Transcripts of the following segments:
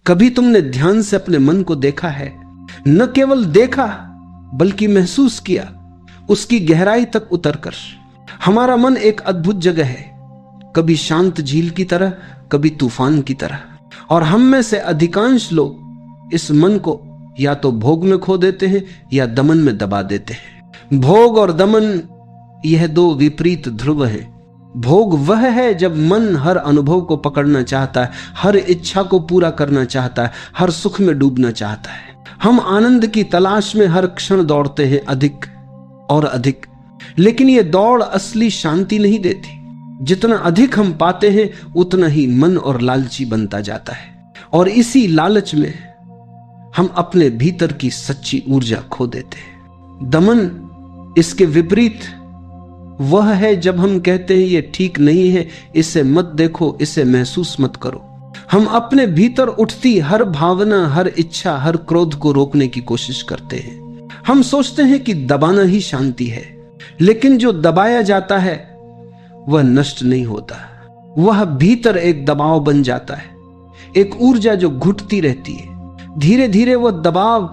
कभी तुमने ध्यान से अपने मन को देखा है? न केवल देखा बल्कि महसूस किया, उसकी गहराई तक उतरकर। हमारा मन एक अद्भुत जगह है, कभी शांत झील की तरह, कभी तूफान की तरह। और हम में से अधिकांश लोग इस मन को या तो भोग में खो देते हैं या दमन में दबा देते हैं। भोग और दमन, यह दो विपरीत ध्रुव हैं। भोग वह है जब मन हर अनुभव को पकड़ना चाहता है, हर इच्छा को पूरा करना चाहता है, हर सुख में डूबना चाहता है। हम आनंद की तलाश में हर क्षण दौड़ते हैं, अधिक और अधिक। लेकिन यह दौड़ असली शांति नहीं देती। जितना अधिक हम पाते हैं उतना ही मन और लालची बनता जाता है, और इसी लालच में हम अपने भीतर की सच्ची ऊर्जा खो देते हैं। दमन, इसके विपरीत, वह है जब हम कहते हैं ये ठीक नहीं है, इसे मत देखो, इसे महसूस मत करो। हम अपने भीतर उठती हर भावना, हर इच्छा, हर क्रोध को रोकने की कोशिश करते हैं। हम सोचते हैं कि दबाना ही शांति है, लेकिन जो दबाया जाता है वह नष्ट नहीं होता। वह भीतर एक दबाव बन जाता है, एक ऊर्जा जो घुटती रहती है। धीरे धीरे वह दबाव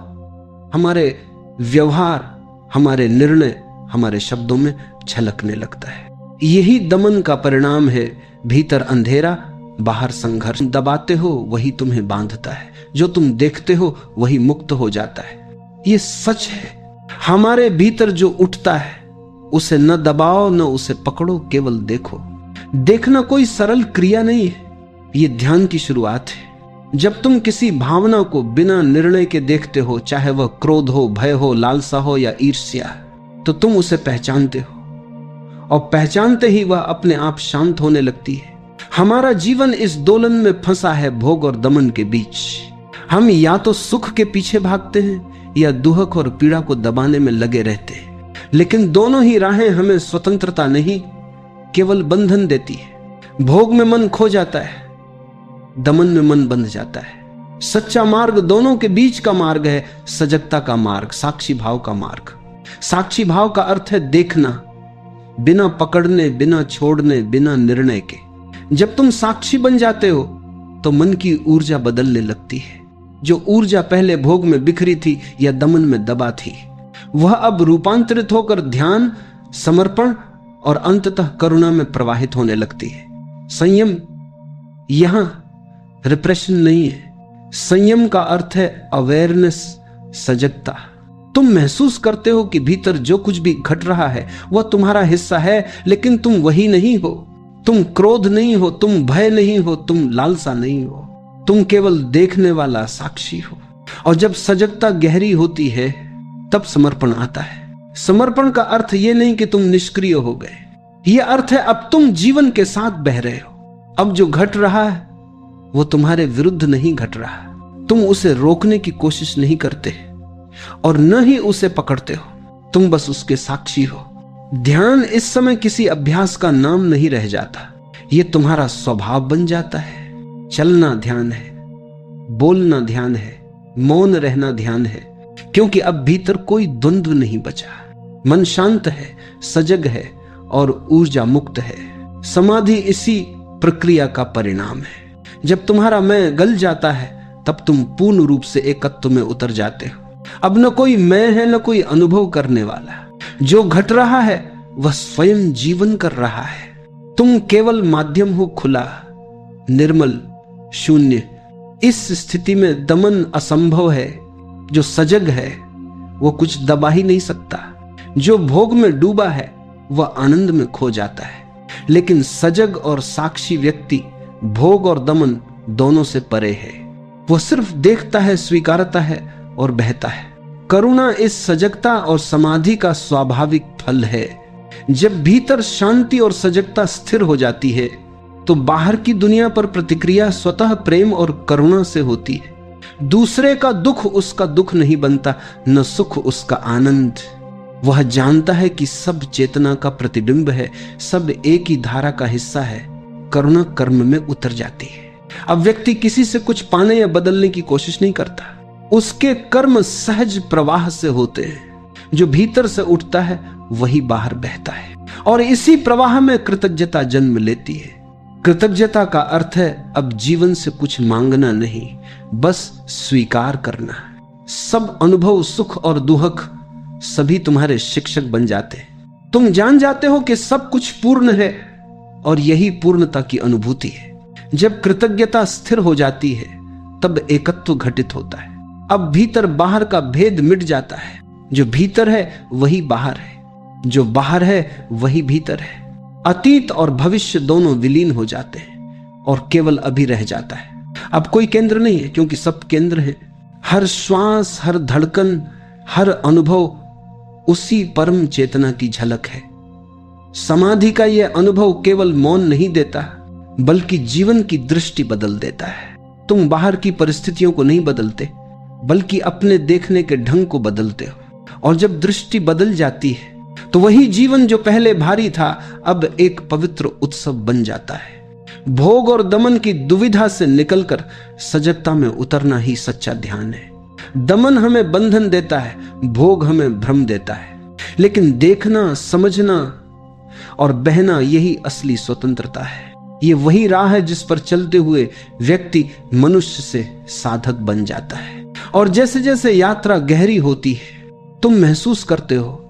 हमारे व्यवहार, हमारे निर्णय, हमारे शब्दों में झलकने लगता है। यही दमन का परिणाम है। भीतर अंधेरा, बाहर संघर्ष। दबाते हो वही तुम्हें बांधता है, जो तुम देखते हो वही मुक्त हो जाता है। ये सच है। हमारे भीतर जो उठता है उसे न दबाओ, न उसे पकड़ो, केवल देखो। देखना कोई सरल क्रिया नहीं है, ये ध्यान की शुरुआत है। जब तुम किसी भावना को बिना निर्णय के देखते हो, चाहे वह क्रोध हो, भय हो, लालसा हो या ईर्ष्या, तो तुम उसे पहचानते हो, और पहचानते ही वह अपने आप शांत होने लगती है। हमारा जीवन इस दोलन में फंसा है, भोग और दमन के बीच। हम या तो सुख के पीछे भागते हैं या दुहक और पीड़ा को दबाने में लगे रहते हैं। लेकिन दोनों ही राहें हमें स्वतंत्रता नहीं, केवल बंधन देती है। भोग में मन खो जाता है, दमन में मन बंध जाता है। सच्चा मार्ग दोनों के बीच का मार्ग है, सजगता का मार्ग, साक्षी भाव का मार्ग। साक्षी भाव का अर्थ है देखना, बिना पकड़ने, बिना छोड़ने, बिना निर्णय के। जब तुम साक्षी बन जाते हो तो मन की ऊर्जा बदलने लगती है। जो ऊर्जा पहले भोग में बिखरी थी या दमन में दबा थी, वह अब रूपांतरित होकर ध्यान, समर्पण और अंततः करुणा में प्रवाहित होने लगती है। संयम यहां रिप्रेशन नहीं है। संयम का अर्थ है अवेयरनेस, सजगता। तुम महसूस करते हो कि भीतर जो कुछ भी घट रहा है वह तुम्हारा हिस्सा है, लेकिन तुम वही नहीं हो। तुम क्रोध नहीं हो, तुम भय नहीं हो, तुम लालसा नहीं हो। तुम केवल देखने वाला साक्षी हो। और जब सजगता गहरी होती है तब समर्पण आता है। समर्पण का अर्थ यह नहीं कि तुम निष्क्रिय हो गए, यह अर्थ है अब तुम जीवन के साथ बह रहे हो। अब जो घट रहा है वो तुम्हारे विरुद्ध नहीं घट रहा। तुम उसे रोकने की कोशिश नहीं करते और न ही उसे पकड़ते हो, तुम बस उसके साक्षी हो। ध्यान इस समय किसी अभ्यास का नाम नहीं रह जाता, यह तुम्हारा स्वभाव बन जाता है। चलना ध्यान है, बोलना ध्यान है, मौन रहना ध्यान है, क्योंकि अब भीतर कोई द्वंद्व नहीं बचा। मन शांत है, सजग है और ऊर्जा मुक्त है। समाधि इसी प्रक्रिया का परिणाम है। जब तुम्हारा मैं गल जाता है तब तुम पूर्ण रूप से एकत्व में उतर जाते हो। अब न कोई मैं है, न कोई अनुभव करने वाला। जो घट रहा है वह स्वयं जीवन कर रहा है। तुम केवल माध्यम हो, खुला, निर्मल, शून्य। इस स्थिति में दमन असंभव है। जो सजग है वो कुछ दबा ही नहीं सकता। जो भोग में डूबा है वह आनंद में खो जाता है। लेकिन सजग और साक्षी व्यक्ति भोग और दमन दोनों से परे है। वह सिर्फ देखता है, स्वीकारता है और बहता है। करुणा इस सजगता और समाधि का स्वाभाविक फल है। जब भीतर शांति और सजगता स्थिर हो जाती है तो बाहर की दुनिया पर प्रतिक्रिया स्वतः प्रेम और करुणा से होती है। दूसरे का दुख उसका दुख नहीं बनता, न सुख उसका आनंद। वह जानता है कि सब चेतना का प्रतिबिंब है, सब एक ही धारा का हिस्सा है। करुणा कर्म में उतर जाती है। अब व्यक्ति किसी से कुछ पाने या बदलने की कोशिश नहीं करता। उसके कर्म सहज प्रवाह से होते हैं। जो भीतर से उठता है वही बाहर बहता है, और इसी प्रवाह में कृतज्ञता जन्म लेती है। कृतज्ञता का अर्थ है अब जीवन से कुछ मांगना नहीं, बस स्वीकार करना। सब अनुभव, सुख और दुख सभी तुम्हारे शिक्षक बन जाते हैं। तुम जान जाते हो कि सब कुछ पूर्ण है और यही पूर्णता की अनुभूति है। जब कृतज्ञता स्थिर हो जाती है तब एकत्व घटित होता है। अब भीतर बाहर का भेद मिट जाता है। जो भीतर है वही बाहर है, जो बाहर है वही भीतर है। अतीत और भविष्य दोनों विलीन हो जाते हैं और केवल अभी रह जाता है। अब कोई केंद्र नहीं है, क्योंकि सब केंद्र है। हर श्वास, हर धड़कन, हर अनुभव उसी परम चेतना की झलक है। समाधि का यह अनुभव केवल मौन नहीं देता, बल्कि जीवन की दृष्टि बदल देता है। तुम बाहर की परिस्थितियों को नहीं बदलते, बल्कि अपने देखने के ढंग को बदलते हो। और जब दृष्टि बदल जाती है तो वही जीवन जो पहले भारी था अब एक पवित्र उत्सव बन जाता है। भोग और दमन की दुविधा से निकलकर सजगता में उतरना ही सच्चा ध्यान है। दमन हमें बंधन देता है, भोग हमें भ्रम देता है, लेकिन देखना, समझना और बहना यही असली स्वतंत्रता है। ये वही राह है जिस पर चलते हुए व्यक्ति मनुष्य से साधक बन जाता है। और जैसे जैसे यात्रा गहरी होती है तुम महसूस करते हो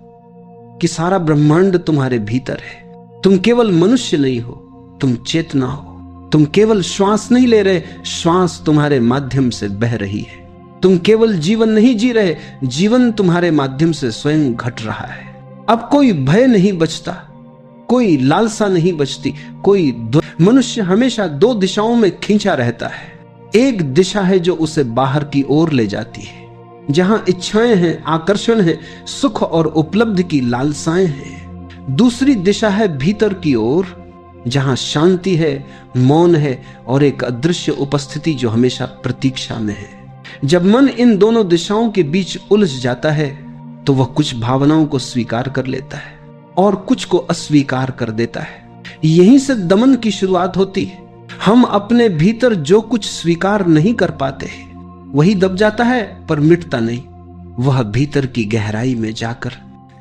कि सारा ब्रह्मांड तुम्हारे भीतर है। तुम केवल मनुष्य नहीं हो, तुम चेतना हो। तुम केवल श्वास नहीं ले रहे, श्वास तुम्हारे माध्यम से बह रही है। तुम केवल जीवन नहीं जी रहे, जीवन तुम्हारे माध्यम से स्वयं घट रहा है। अब कोई भय नहीं बचता, कोई लालसा नहीं बचती, मनुष्य हमेशा दो दिशाओं में खींचा रहता है। एक दिशा है जो उसे बाहर की ओर ले जाती है, जहां इच्छाएं हैं, आकर्षण है, सुख और उपलब्धि की लालसाएं हैं। दूसरी दिशा है भीतर की ओर, जहां शांति है, मौन है और एक अदृश्य उपस्थिति जो हमेशा प्रतीक्षा में है। जब मन इन दोनों दिशाओं के बीच उलझ जाता है तो वह कुछ भावनाओं को स्वीकार कर लेता है और कुछ को अस्वीकार कर देता है। यहीं से दमन की शुरुआत होती है। हम अपने भीतर जो कुछ स्वीकार नहीं कर पाते वही दब जाता है, पर मिटता नहीं। वह भीतर की गहराई में जाकर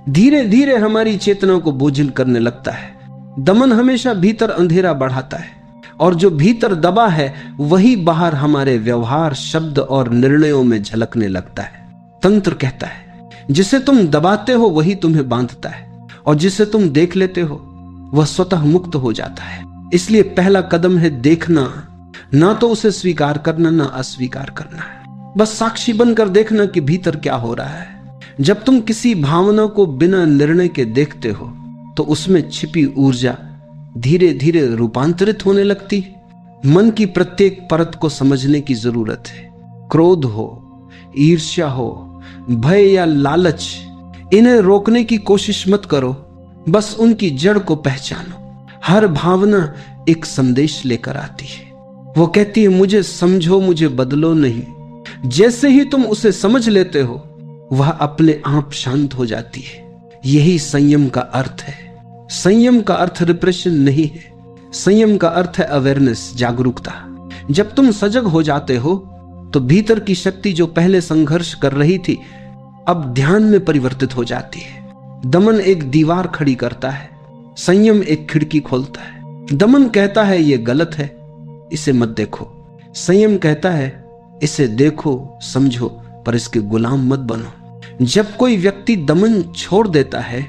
धीरे धीरे हमारी चेतना को बोझिल करने लगता है। दमन हमेशा भीतर अंधेरा बढ़ाता है और जो भीतर दबा है वही बाहर हमारे व्यवहार, शब्द और निर्णयों में झलकने लगता है। तंत्र कहता है जिसे तुम दबाते हो वही तुम्हें बांधता है और जिसे तुम देख लेते हो वह स्वतः मुक्त हो जाता है। इसलिए पहला कदम है देखना, ना तो उसे स्वीकार करना ना अस्वीकार करना। बस साक्षी बनकर देखना कि भीतर क्या हो रहा है। जब तुम किसी भावना को बिना निर्णय के देखते हो तो उसमें छिपी ऊर्जा धीरे धीरे रूपांतरित होने लगती है। मन की प्रत्येक परत को समझने की जरूरत है। क्रोध हो, ईर्ष्या हो, भय या लालच, इन्हें रोकने की कोशिश मत करो, बस उनकी जड़ को पहचानो। हर भावना एक संदेश लेकर आती है। वो कहती है मुझे समझो, मुझे बदलो नहीं। जैसे ही तुम उसे समझ लेते हो वह अपने आप शांत हो जाती है। यही संयम का अर्थ है। संयम का अर्थ रिप्रेशन नहीं है, संयम का अर्थ है अवेयरनेस, जागरूकता। जब तुम सजग हो जाते हो तो भीतर की शक्ति जो पहले संघर्ष कर रही थी अब ध्यान में परिवर्तित हो जाती है। दमन एक दीवार खड़ी करता है, संयम एक खिड़की खोलता है। दमन कहता है ये गलत है, इसे मत देखो। संयम कहता है इसे देखो, समझो, पर इसके गुलाम मत बनो। जब कोई व्यक्ति दमन छोड़ देता है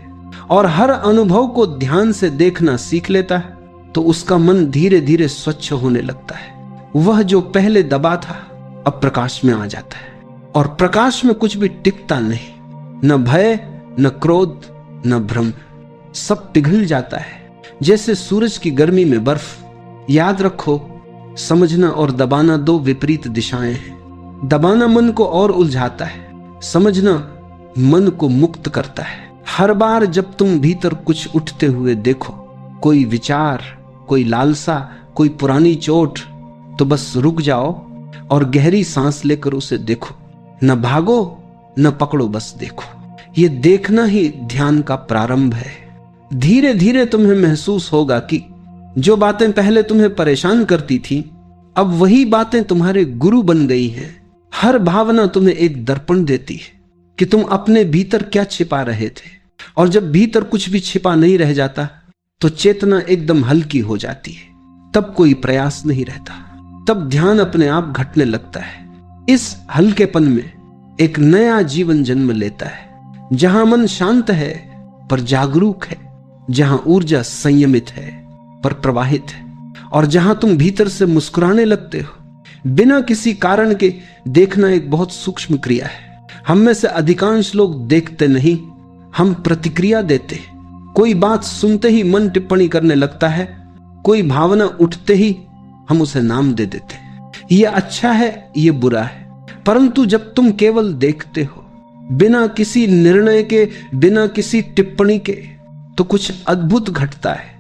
और हर अनुभव को ध्यान से देखना सीख लेता है तो उसका मन धीरे धीरे स्वच्छ होने लगता है। वह जो पहले दबा था अब प्रकाश में आ जाता है और प्रकाश में कुछ भी टिकता नहीं, न भय, न क्रोध, न भ्रम, सब पिघल जाता है जैसे सूरज की गर्मी में बर्फ। याद रखो, समझना और दबाना दो विपरीत दिशाएं हैं। दबाना मन को और उलझाता है, समझना मन को मुक्त करता है। हर बार जब तुम भीतर कुछ उठते हुए देखो, कोई विचार, कोई लालसा, कोई पुरानी चोट, तो बस रुक जाओ और गहरी सांस लेकर उसे देखो। न भागो न पकड़ो, बस देखो। ये देखना ही ध्यान का प्रारंभ है। धीरे धीरे तुम्हें महसूस होगा कि जो बातें पहले तुम्हें परेशान करती थी अब वही बातें तुम्हारे गुरु बन गई हैं। हर भावना तुम्हें एक दर्पण देती है कि तुम अपने भीतर क्या छिपा रहे थे, और जब भीतर कुछ भी छिपा नहीं रह जाता तो चेतना एकदम हल्की हो जाती है। तब कोई प्रयास नहीं रहता, तब ध्यान अपने आप घटने लगता है। इस हल्केपन में एक नया जीवन जन्म लेता है, जहां मन शांत है पर जागरूक है, जहां ऊर्जा संयमित है पर प्रवाहित है, और जहां तुम भीतर से मुस्कुराने लगते हो बिना किसी कारण के। देखना एक बहुत सूक्ष्म क्रिया है। हम में से अधिकांश लोग देखते नहीं, हम प्रतिक्रिया देते। कोई बात सुनते ही मन टिप्पणी करने लगता है, कोई भावना उठते ही हम उसे नाम दे देते। ये अच्छा है, ये बुरा है। परंतु जब तुम केवल देखते हो बिना किसी निर्णय के, बिना किसी टिप्पणी के, तो कुछ अद्भुत घटता है।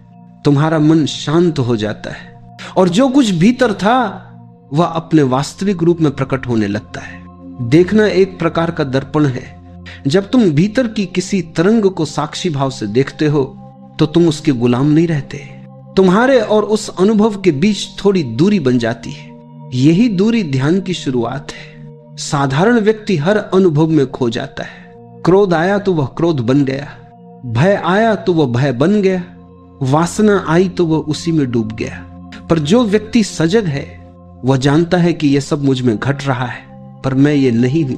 तुम्हारा मन शांत हो जाता है और जो कुछ भीतर था वह अपने वास्तविक रूप में प्रकट होने लगता है। देखना एक प्रकार का दर्पण है। जब तुम भीतर की किसी तरंग को साक्षी भाव से देखते हो तो तुम उसके गुलाम नहीं रहते। तुम्हारे और उस अनुभव के बीच थोड़ी दूरी बन जाती है। यही दूरी ध्यान की शुरुआत है। साधारण व्यक्ति हर अनुभव में खो जाता है। क्रोध आया तो वह क्रोध बन गया, भय आया तो वह भय बन गया, वासना आई तो वह उसी में डूब गया। पर जो व्यक्ति सजग है वह जानता है कि यह सब मुझ में घट रहा है, पर मैं ये नहीं हूं।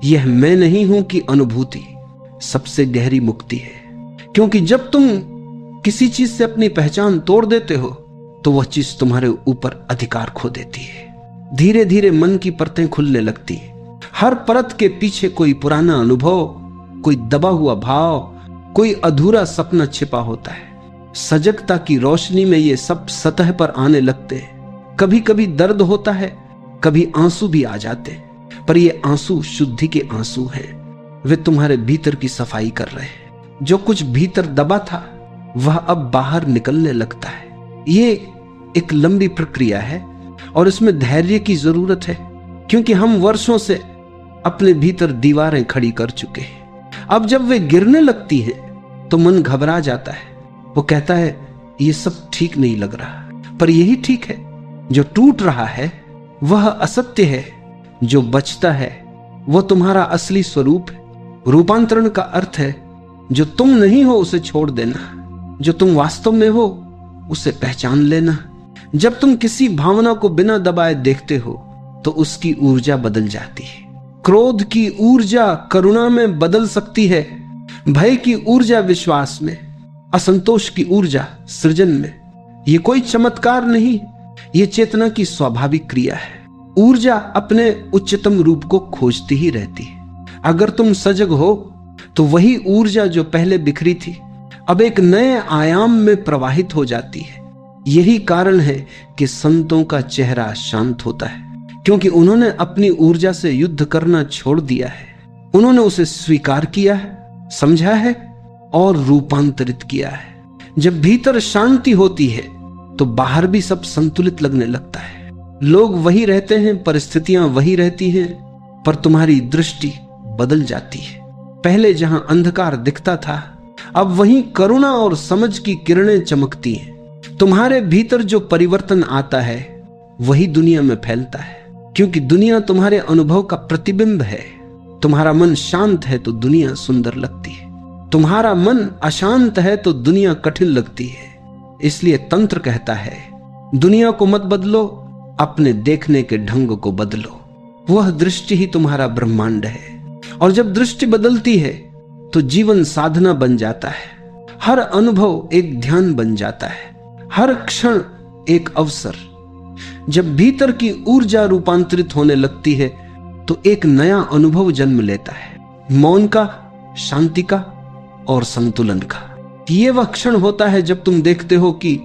यह मैं नहीं हूं कि अनुभूति सबसे गहरी मुक्ति है। क्योंकि जब तुम किसी चीज से अपनी पहचान तोड़ देते हो तो वह चीज तुम्हारे ऊपर अधिकार खो देती है। धीरे धीरे मन की परतें खुलने लगती हैं। हर परत के पीछे कोई पुराना अनुभव, कोई दबा हुआ भाव, कोई अधूरा सपना छिपा होता है। सजगता की रोशनी में ये सब सतह पर आने लगते हैं। कभी कभी दर्द होता है, कभी आंसू भी आ जाते हैं, पर ये आंसू शुद्धि के आंसू हैं। वे तुम्हारे भीतर की सफाई कर रहे हैं। जो कुछ भीतर दबा था वह अब बाहर निकलने लगता है। ये एक लंबी प्रक्रिया है और इसमें धैर्य की जरूरत है, क्योंकि हम वर्षों से अपने भीतर दीवारें खड़ी कर चुके हैं। अब जब वे गिरने लगती हैं तो मन घबरा जाता है। वो कहता है ये सब ठीक नहीं लग रहा, पर यही ठीक है। जो टूट रहा है वह असत्य है, जो बचता है वह तुम्हारा असली स्वरूप है। रूपांतरण का अर्थ है जो तुम नहीं हो उसे छोड़ देना, जो तुम वास्तव में हो उसे पहचान लेना। जब तुम किसी भावना को बिना दबाए देखते हो तो उसकी ऊर्जा बदल जाती है। क्रोध की ऊर्जा करुणा में बदल सकती है, भय की ऊर्जा विश्वास में, असंतोष की ऊर्जा सृजन में। यह कोई चमत्कार नहीं, यह चेतना की स्वाभाविक क्रिया है। ऊर्जा अपने उच्चतम रूप को खोजती ही रहती है। अगर तुम सजग हो तो वही ऊर्जा जो पहले बिखरी थी अब एक नए आयाम में प्रवाहित हो जाती है। यही कारण है कि संतों का चेहरा शांत होता है, क्योंकि उन्होंने अपनी ऊर्जा से युद्ध करना छोड़ दिया है। उन्होंने उसे स्वीकार किया है, समझा है और रूपांतरित किया है। जब भीतर शांति होती है तो बाहर भी सब संतुलित लगने लगता है। लोग वही रहते हैं, परिस्थितियां वही रहती हैं, पर तुम्हारी दृष्टि बदल जाती है। पहले जहां अंधकार दिखता था अब वहीं करुणा और समझ की किरणें चमकती हैं। तुम्हारे भीतर जो परिवर्तन आता है वही दुनिया में फैलता है, क्योंकि दुनिया तुम्हारे अनुभव का प्रतिबिंब है। तुम्हारा मन शांत है तो दुनिया सुंदर लगती है, तुम्हारा मन अशांत है तो दुनिया कठिन लगती है। इसलिए तंत्र कहता है दुनिया को मत बदलो, अपने देखने के ढंग को बदलो। वह दृष्टि ही तुम्हारा ब्रह्मांड है, और जब दृष्टि बदलती है तो जीवन साधना बन जाता है। हर अनुभव एक ध्यान बन जाता है, हर क्षण एक अवसर। जब भीतर की ऊर्जा रूपांतरित होने लगती है तो एक नया अनुभव जन्म लेता है, मौन का, शांति का और संतुलन का। यह वह क्षण होता है जब तुम देखते हो कि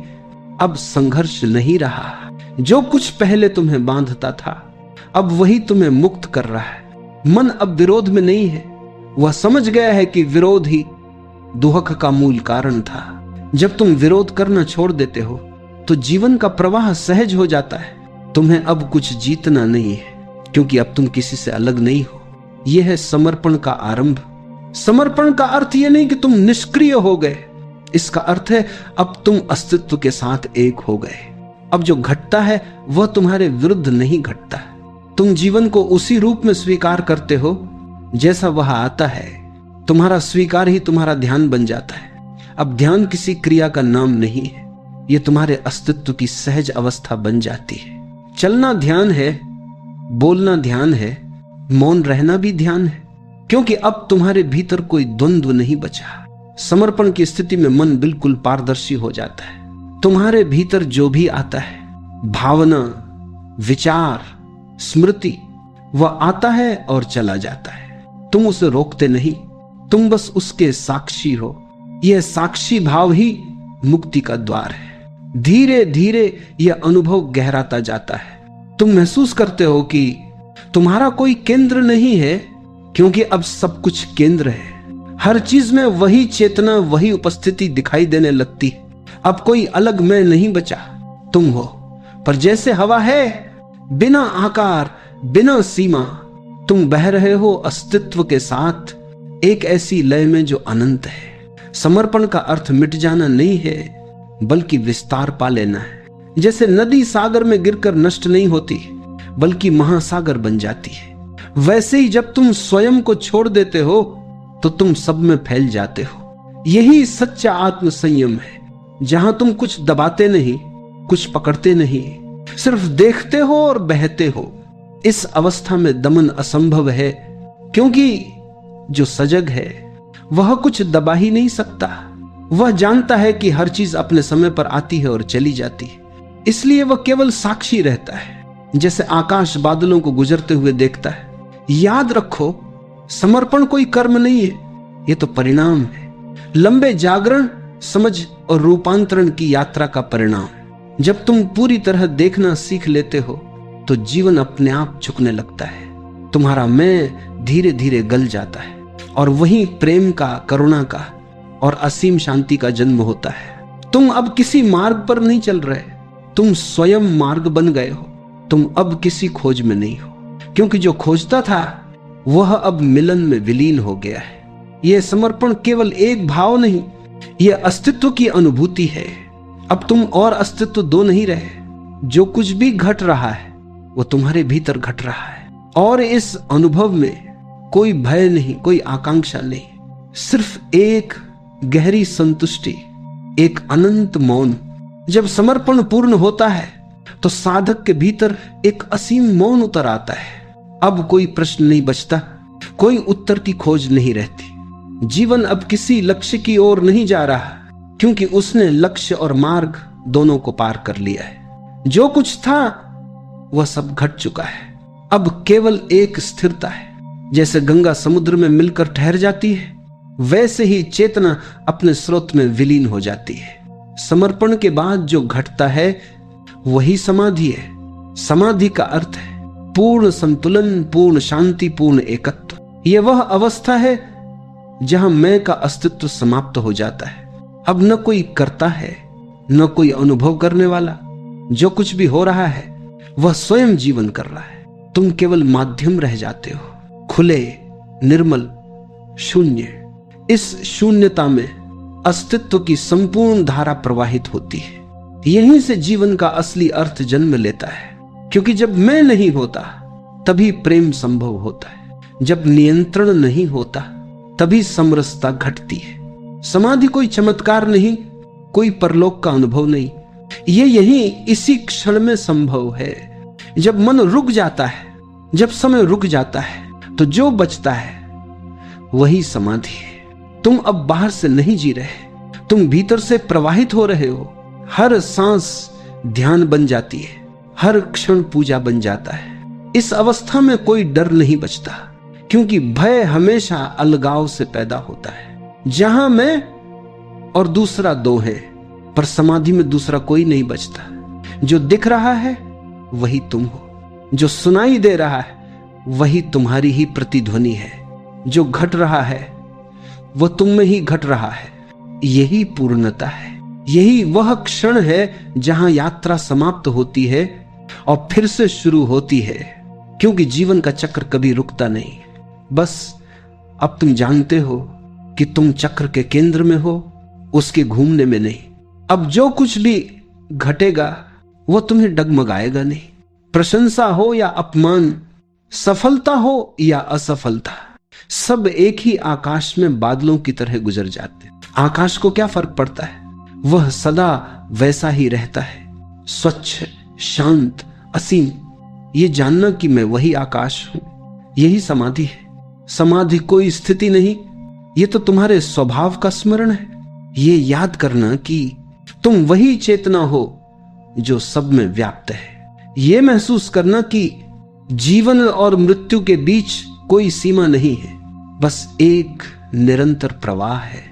अब संघर्ष नहीं रहा। जो कुछ पहले तुम्हें बांधता था अब वही तुम्हें मुक्त कर रहा है। मन अब विरोध में नहीं है, वह समझ गया है कि विरोध ही दुहक का मूल कारण था। जब तुम विरोध करना छोड़ देते हो तो जीवन का प्रवाह सहज हो जाता है। तुम्हें अब कुछ जीतना नहीं है, क्योंकि अब तुम किसी से अलग नहीं हो। यह है समर्पण का आरंभ। समर्पण का अर्थ यह नहीं कि तुम निष्क्रिय हो गए, इसका अर्थ है अब तुम अस्तित्व के साथ एक हो गए। अब जो घटता है वह तुम्हारे विरुद्ध नहीं घटता। तुम जीवन को उसी रूप में स्वीकार करते हो जैसा वह आता है। तुम्हारा स्वीकार ही तुम्हारा ध्यान बन जाता है। अब ध्यान किसी क्रिया का नाम नहीं है, यह तुम्हारे अस्तित्व की सहज अवस्था बन जाती है। चलना ध्यान है बोलना ध्यान है, मौन रहना भी ध्यान है, क्योंकि अब तुम्हारे भीतर कोई द्वंद्व नहीं बचा। समर्पण की स्थिति में मन बिल्कुल पारदर्शी हो जाता है। तुम्हारे भीतर जो भी आता है, भावना, विचार, स्मृति, वह आता है और चला जाता है। तुम उसे रोकते नहीं, तुम बस उसके साक्षी हो। यह साक्षी भाव ही मुक्ति का द्वार है। धीरे धीरे यह अनुभव गहराता जाता है। तुम महसूस करते हो कि तुम्हारा कोई केंद्र नहीं है, क्योंकि अब सब कुछ केंद्र है। हर चीज में वही चेतना, वही उपस्थिति दिखाई देने लगती है। अब कोई अलग मैं नहीं बचा, तुम हो। पर जैसे हवा है, बिना आकार, बिना सीमा, तुम बह रहे हो अस्तित्व के साथ, एक ऐसी लय में जो अनंत है। समर्पण का अर्थ मिट जाना नहीं है, बल्कि विस्तार पा लेना है। जैसे नदी सागर में गिरकर नष्ट नहीं होती, बल्कि महासागर बन जाती है, वैसे ही जब तुम स्वयं को छोड़ देते हो तो तुम सब में फैल जाते हो। यही सच्चा आत्म संयम है, जहां तुम कुछ दबाते नहीं, कुछ पकड़ते नहीं, सिर्फ देखते हो और बहते हो। इस अवस्था में दमन असंभव है, क्योंकि जो सजग है वह कुछ दबा ही नहीं सकता। वह जानता है कि हर चीज अपने समय पर आती है और चली जाती है, इसलिए वह केवल साक्षी रहता है। जैसे आकाश बादलों को गुजरते हुए देखता है। याद रखो, समर्पण कोई कर्म नहीं है, यह तो परिणाम है। लंबे जागरण, समझ और रूपांतरण की यात्रा का परिणाम। जब तुम पूरी तरह देखना सीख लेते हो तो जीवन अपने आप झुकने लगता है। तुम्हारा मैं धीरे धीरे गल जाता है और वहीं प्रेम का, करुणा का और असीम शांति का जन्म होता है। तुम अब किसी मार्ग पर नहीं चल रहे, तुम स्वयं मार्ग बन गए हो। तुम अब किसी खोज में नहीं हो, क्योंकि जो खोजता था वह अब मिलन में विलीन हो गया है। यह समर्पण केवल एक भाव नहीं, यह अस्तित्व की अनुभूति है। अब तुम और अस्तित्व दो नहीं रहे। जो कुछ भी घट रहा है वो तुम्हारे भीतर घट रहा है, और इस अनुभव में कोई भय नहीं, कोई आकांक्षा नहीं, सिर्फ एक गहरी संतुष्टि, एक अनंत मौन। जब समर्पण पूर्ण होता है तो साधक के भीतर एक असीम मौन उतर आता है। अब कोई प्रश्न नहीं बचता, कोई उत्तर की खोज नहीं रहती। जीवन अब किसी लक्ष्य की ओर नहीं जा रहा, क्योंकि उसने लक्ष्य और मार्ग दोनों को पार कर लिया है। जो कुछ था वह सब घट चुका है। अब केवल एक स्थिरता है। जैसे गंगा समुद्र में मिलकर ठहर जाती है, वैसे ही चेतना अपने स्रोत में विलीन हो जाती है। समर्पण के बाद जो घटता है वही समाधि है। समाधि का अर्थ है पूर्ण संतुलन, पूर्ण शांति, पूर्ण एकत्व। यह वह अवस्था है जहां मैं का अस्तित्व समाप्त हो जाता है। अब न कोई करता है, न कोई अनुभव करने वाला। जो कुछ भी हो रहा है वह स्वयं जीवन कर रहा है। तुम केवल माध्यम रह जाते हो, खुले, निर्मल, शून्य। इस शून्यता में अस्तित्व की संपूर्ण धारा प्रवाहित होती है। यहीं से जीवन का असली अर्थ जन्म लेता है, क्योंकि जब मैं नहीं होता तभी प्रेम संभव होता है। जब नियंत्रण नहीं होता तभी समरसता घटती है। समाधि कोई चमत्कार नहीं, कोई परलोक का अनुभव नहीं। ये यही इसी क्षण में संभव है। जब मन रुक जाता है, जब समय रुक जाता है, तो जो बचता है वही समाधि है। तुम अब बाहर से नहीं जी रहे, तुम भीतर से प्रवाहित हो रहे हो। हर सांस ध्यान बन जाती है, हर क्षण पूजा बन जाता है। इस अवस्था में कोई डर नहीं बचता, क्योंकि भय हमेशा अलगाव से पैदा होता है। जहां मैं और दूसरा दो है, पर समाधि में दूसरा कोई नहीं बचता। जो दिख रहा है वही तुम हो, जो सुनाई दे रहा है वही तुम्हारी ही प्रतिध्वनि है। जो घट रहा है वह तुम में ही घट रहा है। यही पूर्णता है। यही वह क्षण है जहां यात्रा समाप्त होती है और फिर से शुरू होती है, क्योंकि जीवन का चक्र कभी रुकता नहीं। बस अब तुम जानते हो कि तुम चक्र के केंद्र में हो, उसके घूमने में नहीं। अब जो कुछ भी घटेगा वो तुम्हें डगमगाएगा नहीं। प्रशंसा हो या अपमान, सफलता हो या असफलता, सब एक ही आकाश में बादलों की तरह गुजर जाते। आकाश को क्या फर्क पड़ता है, वह सदा वैसा ही रहता है, स्वच्छ, शांत, असीम। ये जानना कि मैं वही आकाश हूं, यही समाधि है। समाधि कोई स्थिति नहीं, ये तो तुम्हारे स्वभाव का स्मरण है। ये याद करना कि तुम वही चेतना हो जो सब में व्याप्त है। ये महसूस करना कि जीवन और मृत्यु के बीच कोई सीमा नहीं है, बस एक निरंतर प्रवाह है।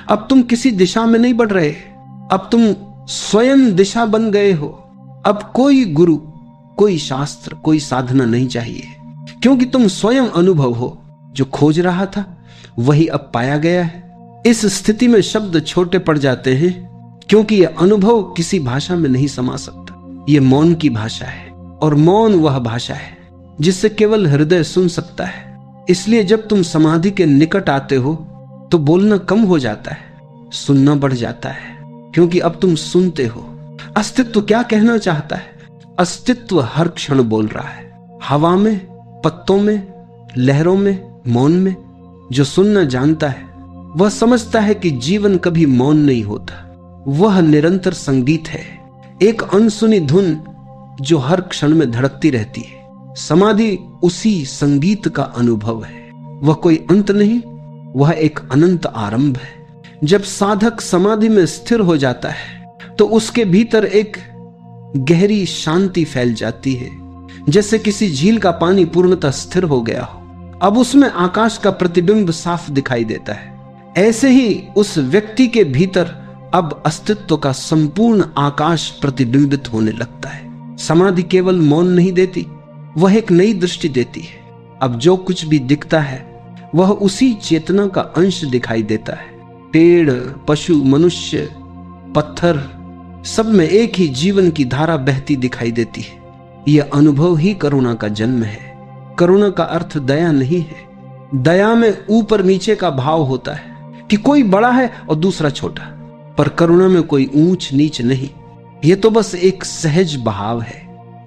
अब तुम किसी दिशा में नहीं बढ़ रहे, अब तुम स्वयं दिशा बन गए हो। अब कोई गुरु, कोई शास्त्र, कोई साधना नहीं चाहिए, क्योंकि तुम स्वयं अनुभव हो। जो खोज रहा था वही अब पाया गया है। इस स्थिति में शब्द छोटे पड़ जाते हैं, क्योंकि यह अनुभव किसी भाषा में नहीं समा सकता। यह मौन की भाषा है, और मौन वह भाषा है जिससे केवल हृदय सुन सकता है। इसलिए जब तुम समाधि के निकट आते हो तो बोलना कम हो जाता है, सुनना बढ़ जाता है, क्योंकि अब तुम सुनते हो। अस्तित्व क्या कहना चाहता है? अस्तित्व हर क्षण बोल रहा है, हवा में, पत्तों में, लहरों में, मौन में। जो सुनना जानता है वह समझता है कि जीवन कभी मौन नहीं होता, वह निरंतर संगीत है, एक अनसुनी धुन जो हर क्षण में धड़कती रहती है। समाधि उसी संगीत का अनुभव है। वह कोई अंत नहीं, वह एक अनंत आरंभ है। जब साधक समाधि में स्थिर हो जाता है तो उसके भीतर एक गहरी शांति फैल जाती है, जैसे किसी झील का पानी पूर्णतः स्थिर हो गया हो। अब उसमें आकाश का प्रतिबिंब साफ दिखाई देता है। ऐसे ही उस व्यक्ति के भीतर अब अस्तित्व का संपूर्ण आकाश प्रतिबिंबित होने लगता है। समाधि केवल मौन नहीं देती, वह एक नई दृष्टि देती है। अब जो कुछ भी दिखता है वह उसी चेतना का अंश दिखाई देता है। पेड़, पशु, मनुष्य, पत्थर, सब में एक ही जीवन की धारा बहती दिखाई देती है। यह अनुभव ही करुणा का जन्म है। करुणा का अर्थ दया नहीं है। दया में ऊपर नीचे का भाव होता है कि कोई बड़ा है और दूसरा छोटा, पर करुणा में कोई ऊंच नीच नहीं। यह तो बस एक सहज भाव है,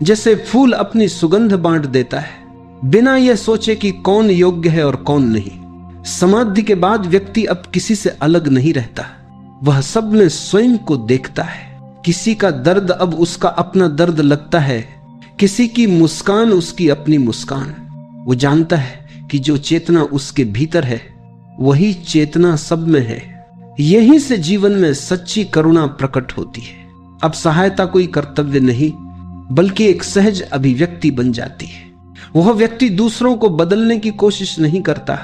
जैसे फूल अपनी सुगंध बांट देता है बिना यह सोचे कि कौन योग्य है और कौन नहीं। समाधि के बाद व्यक्ति अब किसी से अलग नहीं रहता, वह सब में स्वयं को देखता है। किसी का दर्द अब उसका अपना दर्द लगता है, किसी की मुस्कान उसकी अपनी मुस्कान। वो जानता है कि जो चेतना उसके भीतर है वही चेतना सब में है। यहीं से जीवन में सच्ची करुणा प्रकट होती है। अब सहायता कोई कर्तव्य नहीं, बल्कि एक सहज अभिव्यक्ति बन जाती है। वह व्यक्ति दूसरों को बदलने की कोशिश नहीं करता,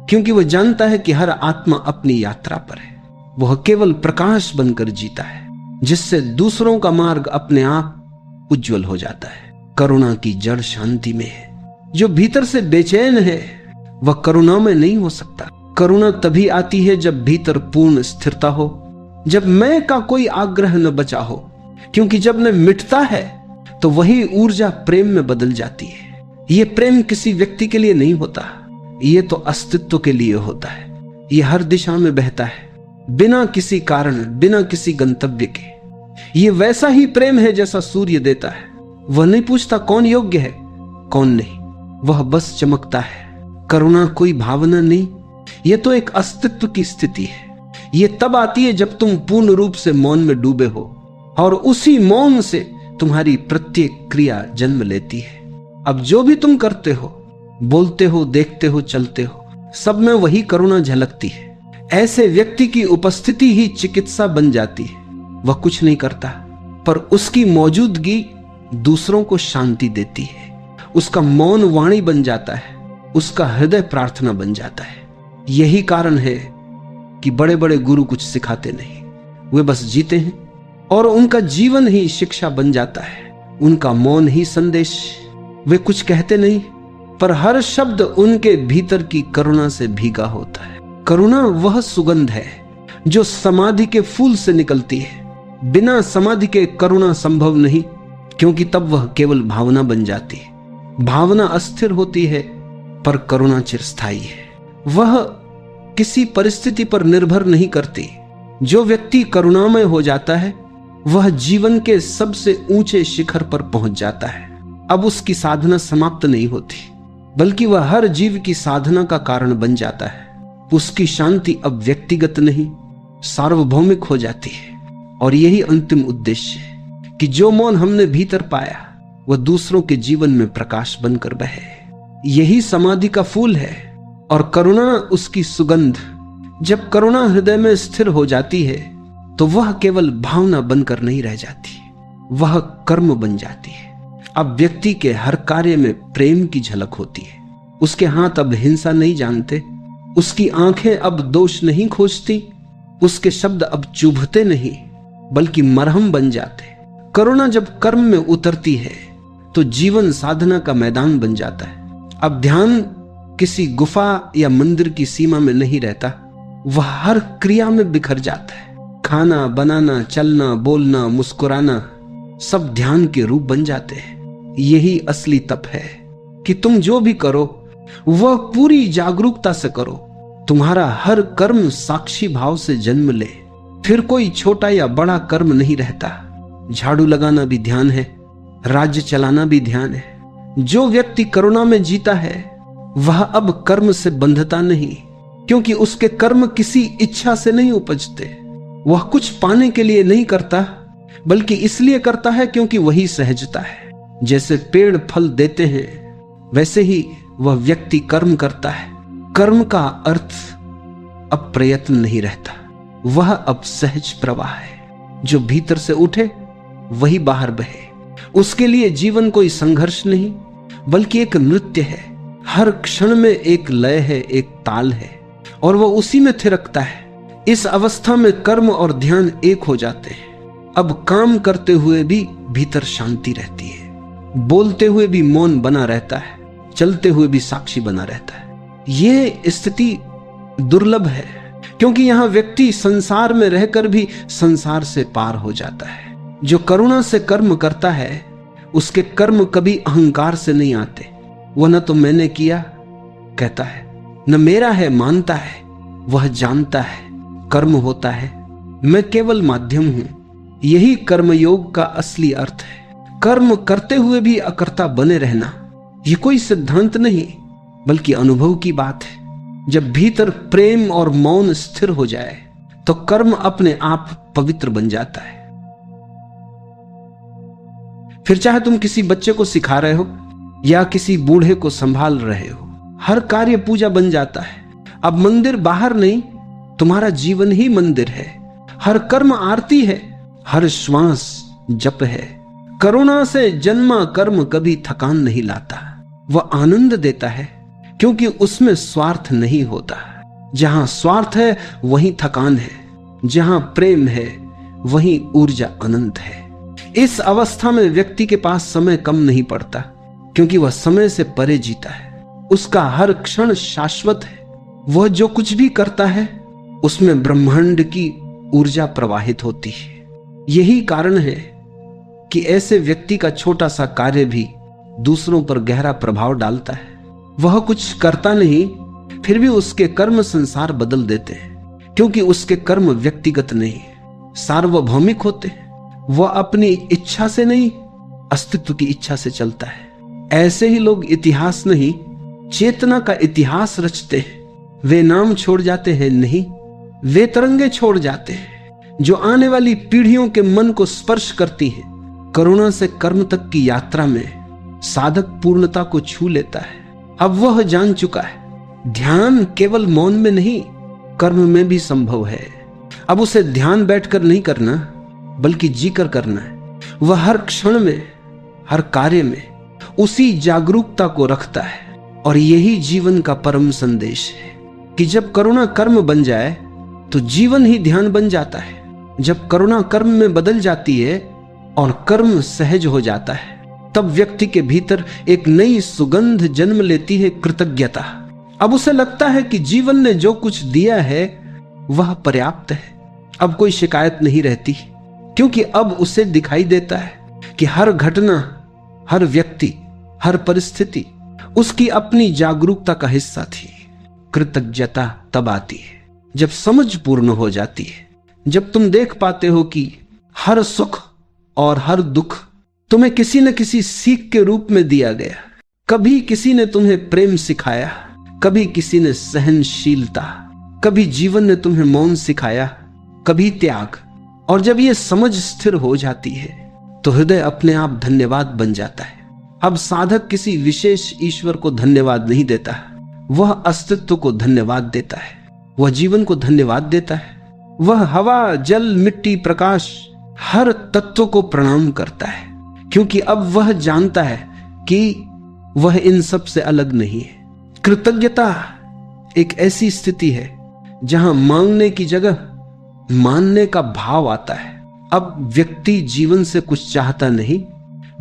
क्योंकि वह जानता है कि हर आत्मा अपनी यात्रा पर है। वह केवल प्रकाश बनकर जीता है, जिससे दूसरों का मार्ग अपने आप उज्जवल हो जाता है। करुणा की जड़ शांति में है। जो भीतर से बेचैन है वह करुणा में नहीं हो सकता। करुणा तभी आती है जब भीतर पूर्ण स्थिरता हो, जब मैं का कोई आग्रह न बचा हो, क्योंकि जब न मिटता है तो वही ऊर्जा प्रेम में बदल जाती है। यह प्रेम किसी व्यक्ति के लिए नहीं होता, यह तो अस्तित्व के लिए होता है। यह हर दिशा में बहता है, बिना किसी कारण, बिना किसी गंतव्य के। यह वैसा ही प्रेम है जैसा सूर्य देता है। वह नहीं पूछता कौन योग्य है कौन नहीं, वह बस चमकता है। करुणा कोई भावना नहीं, यह तो एक अस्तित्व की स्थिति है। यह तब आती है जब तुम पूर्ण रूप से मौन में डूबे हो, और उसी मौन से तुम्हारी प्रत्येक क्रिया जन्म लेती है। अब जो भी तुम करते हो, बोलते हो, देखते हो, चलते हो, सब में वही करुणा झलकती है। ऐसे व्यक्ति की उपस्थिति ही चिकित्सा बन जाती है। वह कुछ नहीं करता, पर उसकी मौजूदगी दूसरों को शांति देती है। उसका मौन वाणी बन जाता है, उसका हृदय प्रार्थना बन जाता है। यही कारण है कि बड़े बड़े गुरु कुछ सिखाते नहीं, वे बस जीते हैं, और उनका जीवन ही शिक्षा बन जाता है, उनका मौन ही संदेश। वे कुछ कहते नहीं, पर हर शब्द उनके भीतर की करुणा से भीगा होता है। करुणा वह सुगंध है जो समाधि के फूल से निकलती है। बिना समाधि के करुणा संभव नहीं, क्योंकि तब वह केवल भावना बन जाती है। भावना अस्थिर होती है, पर करुणा चिरस्थायी है। वह किसी परिस्थिति पर निर्भर नहीं करती। जो व्यक्ति करुणामय हो जाता है वह जीवन के सबसे ऊंचे शिखर पर पहुंच जाता है। अब उसकी साधना समाप्त नहीं होती, बल्कि वह हर जीव की साधना का कारण बन जाता है। उसकी शांति अब व्यक्तिगत नहीं, सार्वभौमिक हो जाती है। और यही अंतिम उद्देश्य है कि जो मौन हमने भीतर पाया वह दूसरों के जीवन में प्रकाश बनकर बहे। यही समाधि का फूल है और करुणा उसकी सुगंध। जब करुणा हृदय में स्थिर हो जाती है तो वह केवल भावना बनकर नहीं रह जाती, वह कर्म बन जाती है। अब व्यक्ति के हर कार्य में प्रेम की झलक होती है। उसके हाथ अब हिंसा नहीं जानते, उसकी आंखें अब दोष नहीं खोजती, उसके शब्द अब चुभते नहीं बल्कि मरहम बन जाते। करुणा जब कर्म में उतरती है तो जीवन साधना का मैदान बन जाता है। अब ध्यान किसी गुफा या मंदिर की सीमा में नहीं रहता, वह हर क्रिया में बिखर जाता है। खाना बनाना, चलना, बोलना, मुस्कुराना सब ध्यान के रूप बन जाते हैं। यही असली तप है कि तुम जो भी करो वह पूरी जागरूकता से करो। तुम्हारा हर कर्म साक्षी भाव से जन्म ले, फिर कोई छोटा या बड़ा कर्म नहीं रहता। झाड़ू लगाना भी ध्यान है, राज्य चलाना भी ध्यान है। जो व्यक्ति करुणा में जीता है वह अब कर्म से बंधता नहीं, क्योंकि उसके कर्म किसी इच्छा से नहीं उपजते। वह कुछ पाने के लिए नहीं करता बल्कि इसलिए करता है क्योंकि वही सहजता है। जैसे पेड़ फल देते हैं वैसे ही वह व्यक्ति कर्म करता है। कर्म का अर्थ अब प्रयत्न नहीं रहता, वह अब सहज प्रवाह है। जो भीतर से उठे वही बाहर बहे। उसके लिए जीवन कोई संघर्ष नहीं बल्कि एक नृत्य है। हर क्षण में एक लय है, एक ताल है और वह उसी में थिरकता है। इस अवस्था में कर्म और ध्यान एक हो जाते हैं। अब काम करते हुए भी भीतर शांति रहती है, बोलते हुए भी मौन बना रहता है, चलते हुए भी साक्षी बना रहता है। यह स्थिति दुर्लभ है क्योंकि यहां व्यक्ति संसार में रहकर भी संसार से पार हो जाता है। जो करुणा से कर्म करता है उसके कर्म कभी अहंकार से नहीं आते। वह न तो मैंने किया कहता है, न मेरा है मानता है। वह जानता है कर्म होता है, मैं केवल माध्यम हूं। यही कर्मयोग का असली अर्थ है। कर्म करते हुए भी अकर्ता बने रहना यह कोई सिद्धांत नहीं बल्कि अनुभव की बात है। जब भीतर प्रेम और मौन स्थिर हो जाए तो कर्म अपने आप पवित्र बन जाता है। फिर चाहे तुम किसी बच्चे को सिखा रहे हो या किसी बूढ़े को संभाल रहे हो, हर कार्य पूजा बन जाता है। अब मंदिर बाहर नहीं, तुम्हारा जीवन ही मंदिर है। हर कर्म आरती है, हर श्वास जप है। करुणा से जन्मा कर्म कभी थकान नहीं लाता, वह आनंद देता है क्योंकि उसमें स्वार्थ नहीं होता। जहां स्वार्थ है वहीं थकान है, जहां प्रेम है वहीं ऊर्जा अनंत है। इस अवस्था में व्यक्ति के पास समय कम नहीं पड़ता क्योंकि वह समय से परे जीता है। उसका हर क्षण शाश्वत है। वह जो कुछ भी करता है उसमें ब्रह्मांड की ऊर्जा प्रवाहित होती है। यही कारण है कि ऐसे व्यक्ति का छोटा सा कार्य भी दूसरों पर गहरा प्रभाव डालता है। वह कुछ करता नहीं फिर भी उसके कर्म संसार बदल देते हैं, क्योंकि उसके कर्म व्यक्तिगत नहीं, सार्वभौमिक होते हैं। वह अपनी इच्छा से नहीं, अस्तित्व की इच्छा से चलता है। ऐसे ही लोग इतिहास नहीं, चेतना का इतिहास रचते हैं। वे नाम छोड़ जाते हैं नहीं, वे तरंगे छोड़ जाते हैं जो आने वाली पीढ़ियों के मन को स्पर्श करती है। करुणा से कर्म तक की यात्रा में साधक पूर्णता को छू लेता है। अब वह जान चुका है ध्यान केवल मौन में नहीं, कर्म में भी संभव है। अब उसे ध्यान बैठकर नहीं करना बल्कि जीकर करना है। वह हर क्षण में, हर कार्य में उसी जागरूकता को रखता है। और यही जीवन का परम संदेश है कि जब करुणा कर्म बन जाए तो जीवन ही ध्यान बन जाता है। जब करुणा कर्म में बदल जाती है और कर्म सहज हो जाता है, तब व्यक्ति के भीतर एक नई सुगंध जन्म लेती है, कृतज्ञता। अब उसे लगता है कि जीवन ने जो कुछ दिया है वह पर्याप्त है। अब कोई शिकायत नहीं रहती, क्योंकि अब उसे दिखाई देता है कि हर घटना, हर व्यक्ति, हर परिस्थिति उसकी अपनी जागरूकता का हिस्सा थी। कृतज्ञता तब आती है जब समझ पूर्ण हो जाती है, जब तुम देख पाते हो कि हर सुख और हर दुख तुम्हें किसी न किसी सीख के रूप में दिया गया। कभी किसी ने तुम्हें प्रेम सिखाया, कभी किसी ने सहनशीलता, कभी जीवन ने तुम्हें मौन सिखाया, कभी त्याग। और जब यह समझ स्थिर हो जाती है तो हृदय अपने आप धन्यवाद बन जाता है। अब साधक किसी विशेष ईश्वर को धन्यवाद नहीं देता, वह अस्तित्व को धन्यवाद देता है, वह जीवन को धन्यवाद देता है, वह हवा, जल, मिट्टी, प्रकाश, हर तत्व को प्रणाम करता है, क्योंकि अब वह जानता है कि वह इन सब से अलग नहीं है। कृतज्ञता एक ऐसी स्थिति है जहां मांगने की जगह मानने का भाव आता है। अब व्यक्ति जीवन से कुछ चाहता नहीं,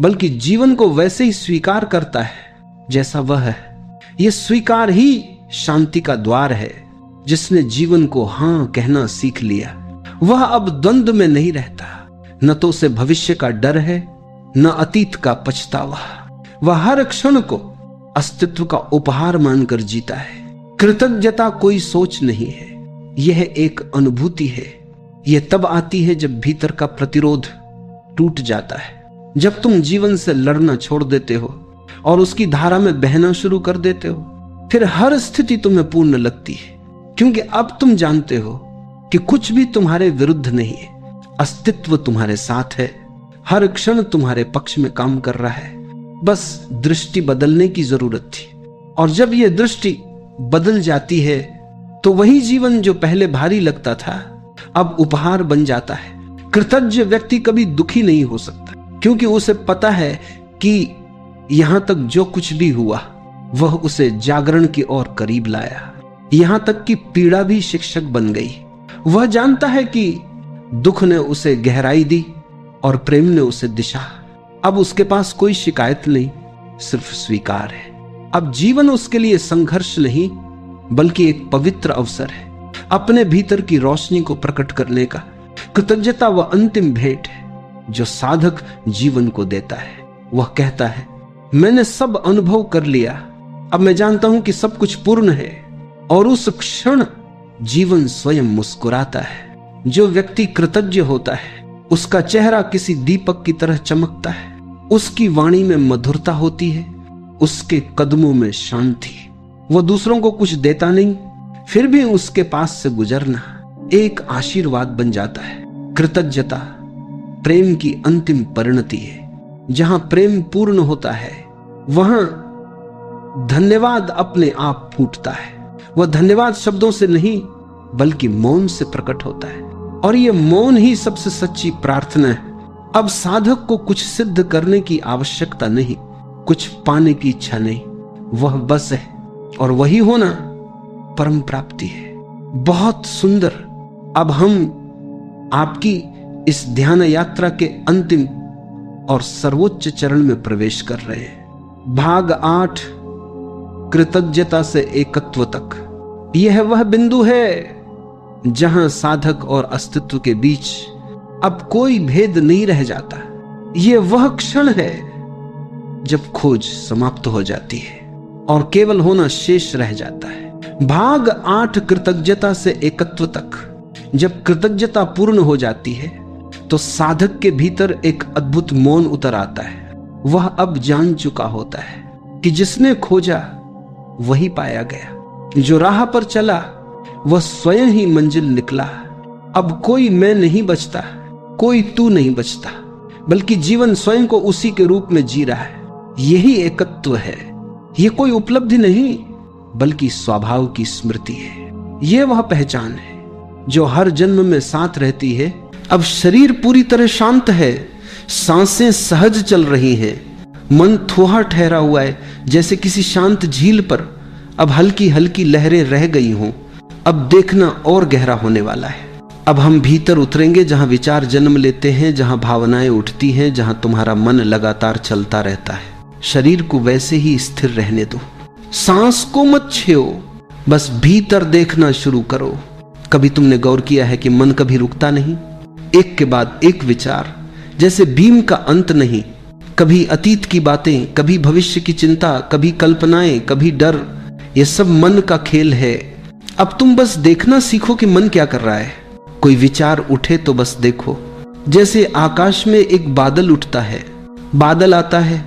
बल्कि जीवन को वैसे ही स्वीकार करता है जैसा वह है। यह स्वीकार ही शांति का द्वार है। जिसने जीवन को हां कहना सीख लिया, वह अब द्वंद्व में नहीं रहता। न तो उसे भविष्य का डर है, न अतीत का पछतावा। वह हर क्षण को अस्तित्व का उपहार मानकर जीता है। कृतज्ञता कोई सोच नहीं है, यह एक अनुभूति है। यह तब आती है जब भीतर का प्रतिरोध टूट जाता है, जब तुम जीवन से लड़ना छोड़ देते हो और उसकी धारा में बहना शुरू कर देते हो। फिर हर स्थिति तुम्हें पूर्ण लगती है, क्योंकि अब तुम जानते हो कि कुछ भी तुम्हारे विरुद्ध नहीं है। अस्तित्व तुम्हारे साथ है, हर क्षण तुम्हारे पक्ष में काम कर रहा है। बस दृष्टि बदलने की जरूरत थी, और जब यह दृष्टि बदल जाती है तो वही जीवन जो पहले भारी लगता था अब उपहार बन जाता है। कृतज्ञ व्यक्ति कभी दुखी नहीं हो सकता, क्योंकि उसे पता है कि यहां तक जो कुछ भी हुआ वह उसे जागरण की ओर करीब लाया। यहां तक कि पीड़ा भी शिक्षक बन गई। वह जानता है कि दुख ने उसे गहराई दी और प्रेम ने उसे दिशा। अब उसके पास कोई शिकायत नहीं, सिर्फ स्वीकार है। अब जीवन उसके लिए संघर्ष नहीं, बल्कि एक पवित्र अवसर है अपने भीतर की रोशनी को प्रकट करने का। कृतज्ञता वह अंतिम भेंट है जो साधक जीवन को देता है। वह कहता है, मैंने सब अनुभव कर लिया, अब मैं जानता हूं कि सब कुछ पूर्ण है। और उस क्षण जीवन स्वयं मुस्कुराता है। जो व्यक्ति कृतज्ञ होता है उसका चेहरा किसी दीपक की तरह चमकता है। उसकी वाणी में मधुरता होती है, उसके कदमों में शांति। वह दूसरों को कुछ देता नहीं, फिर भी उसके पास से गुजरना एक आशीर्वाद बन जाता है। कृतज्ञता प्रेम की अंतिम परिणति है। जहां प्रेम पूर्ण होता है वहां धन्यवाद अपने आप फूटता है। वह धन्यवाद शब्दों से नहीं बल्कि मौन से प्रकट होता है, और यह मौन ही सबसे सच्ची प्रार्थना है। अब साधक को कुछ सिद्ध करने की आवश्यकता नहीं, कुछ पाने की इच्छा नहीं, वह बस है, और वही होना परम प्राप्ति है। बहुत सुंदर। अब हम आपकी इस ध्यान यात्रा के अंतिम और सर्वोच्च चरण में प्रवेश कर रहे हैं। भाग 8, कृतज्ञता से एकत्व तक। यह वह बिंदु है जहां साधक और अस्तित्व के बीच अब कोई भेद नहीं रह जाता। यह वह क्षण है जब खोज समाप्त हो जाती है और केवल होना शेष रह जाता है। भाग 8, कृतज्ञता से एकत्व तक। जब कृतज्ञता पूर्ण हो जाती है तो साधक के भीतर एक अद्भुत मौन उतर आता है। वह अब जान चुका होता है कि जिसने खोजा वही पाया गया। जो राह पर चला वह स्वयं ही मंजिल निकला। अब कोई मैं नहीं बचता, कोई तू नहीं बचता, बल्कि जीवन स्वयं को उसी के रूप में जी रहा है। यही एकत्व है। यह कोई उपलब्धि नहीं बल्कि स्वभाव की स्मृति है। यह वह पहचान है जो हर जन्म में साथ रहती है। अब शरीर पूरी तरह शांत है, सांसें सहज चल रही हैं, मन थोहा ठहरा हुआ है जैसे किसी शांत झील पर अब हल्की हल्की लहरें रह गई हों। अब देखना और गहरा होने वाला है। अब हम भीतर उतरेंगे जहां विचार जन्म लेते हैं, जहां भावनाएं उठती हैं, जहां तुम्हारा मन लगातार चलता रहता है। शरीर को वैसे ही स्थिर रहने दो, सांस को मत छेओ, बस भीतर देखना शुरू करो। कभी तुमने गौर किया है कि मन कभी रुकता नहीं? एक के बाद एक विचार, जैसे भीम का अंत नहीं। कभी अतीत की बातें, कभी भविष्य की चिंता, कभी कल्पनाएं, कभी डर। यह सब मन का खेल है। अब तुम बस देखना सीखो कि मन क्या कर रहा है। कोई विचार उठे तो बस देखो। जैसे आकाश में एक बादल उठता है, बादल आता है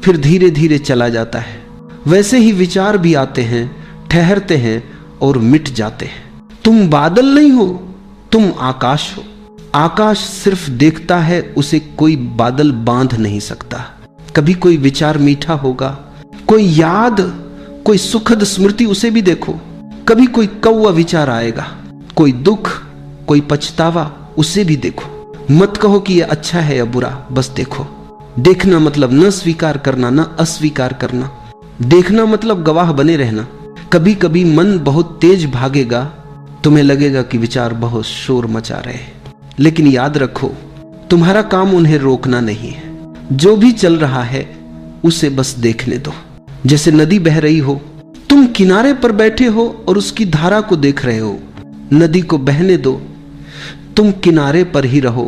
फिर धीरे धीरे चला जाता है, वैसे ही विचार भी आते हैं, ठहरते हैं और मिट जाते हैं। तुम बादल नहीं हो, तुम आकाश हो। आकाश सिर्फ देखता है, उसे कोई बादल बांध नहीं सकता। कभी कोई विचार मीठा होगा, कोई याद, कोई सुखद स्मृति, उसे भी देखो। कभी कोई कौवा विचार आएगा, कोई दुख, कोई पछतावा, उसे भी देखो। मत कहो कि यह अच्छा है या बुरा, बस देखो। देखना मतलब न स्वीकार करना, न अस्वीकार करना। देखना मतलब गवाह बने रहना। कभी कभी मन बहुत तेज भागेगा, तुम्हें लगेगा कि विचार बहुत शोर मचा रहे हैं, लेकिन याद रखो तुम्हारा काम उन्हें रोकना नहीं है। जो भी चल रहा है उसे बस देखने दो। जैसे नदी बह रही हो, तुम किनारे पर बैठे हो और उसकी धारा को देख रहे हो। नदी को बहने दो, तुम किनारे पर ही रहो